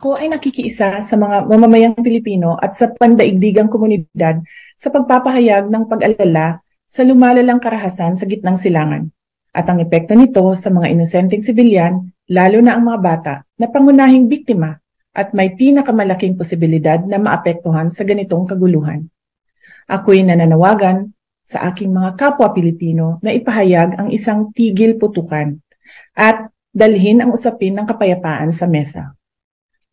Ako ay nakikiisa sa mga mamamayang Pilipino at sa pandaigdigang komunidad sa pagpapahayag ng pag-alala sa lumalalang karahasan sa gitnang silangan at ang epekto nito sa mga inosenteng sibilyan, lalo na ang mga bata na pangunahing biktima at may pinakamalaking posibilidad na maapektuhan sa ganitong kaguluhan. Ako'y nananawagan sa aking mga kapwa Pilipino na ipahayag ang isang tigil putukan at dalhin ang usapin ng kapayapaan sa mesa.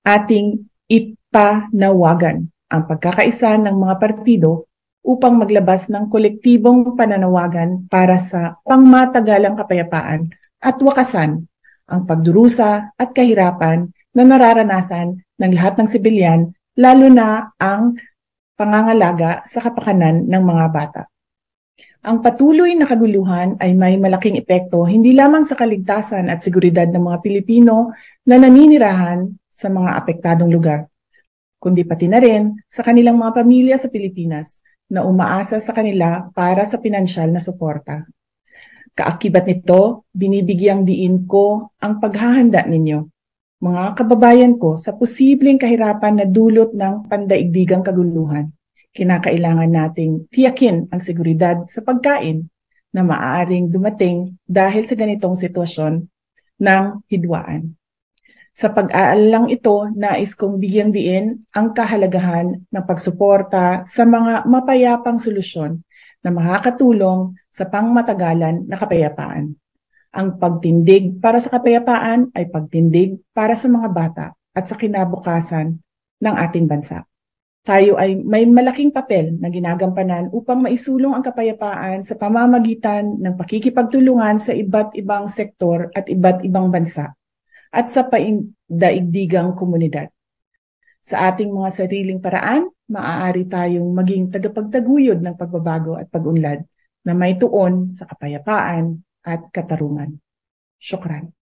Ating ipanawagan ang pagkakaisa ng mga partido upang maglabas ng kolektibong pananawagan para sa pangmatagalang kapayapaan at wakasan ang pagdurusa at kahirapan na nararanasan ng lahat ng sibilyan, lalo na ang pangangalaga sa kapakanan ng mga bata. Ang patuloy na kaguluhan ay may malaking epekto hindi lamang sa kaligtasan at seguridad ng mga Pilipino na naninirahan sa mga apektadong lugar, kundi pati na rin sa kanilang mga pamilya sa Pilipinas na umaasa sa kanila para sa pinansyal na suporta. Kaakibat nito, binibigyang diin ko ang paghahanda ninyo, mga kababayan ko, sa posibleng kahirapan na dulot ng pandaigdigang kaguluhan. Kinakailangan nating tiyakin ang seguridad sa pagkain na maaaring dumating dahil sa ganitong sitwasyon ng hidwaan. Sa pag-aalalang ito, nais kong bigyang diin ang kahalagahan ng pagsuporta sa mga mapayapang solusyon na makakatulong sa pangmatagalan na kapayapaan. Ang pagtindig para sa kapayapaan ay pagtindig para sa mga bata at sa kinabukasan ng ating bansa. Tayo ay may malaking papel na ginagampanan upang maisulong ang kapayapaan sa pamamagitan ng pakikipagtulungan sa iba't ibang sektor at iba't ibang bansa at sa paindaigdigang komunidad. Sa ating mga sariling paraan, maaari tayong maging tagapagtaguyod ng pagbabago at pag-unlad na may tuon sa kapayapaan at katarungan. Syukran.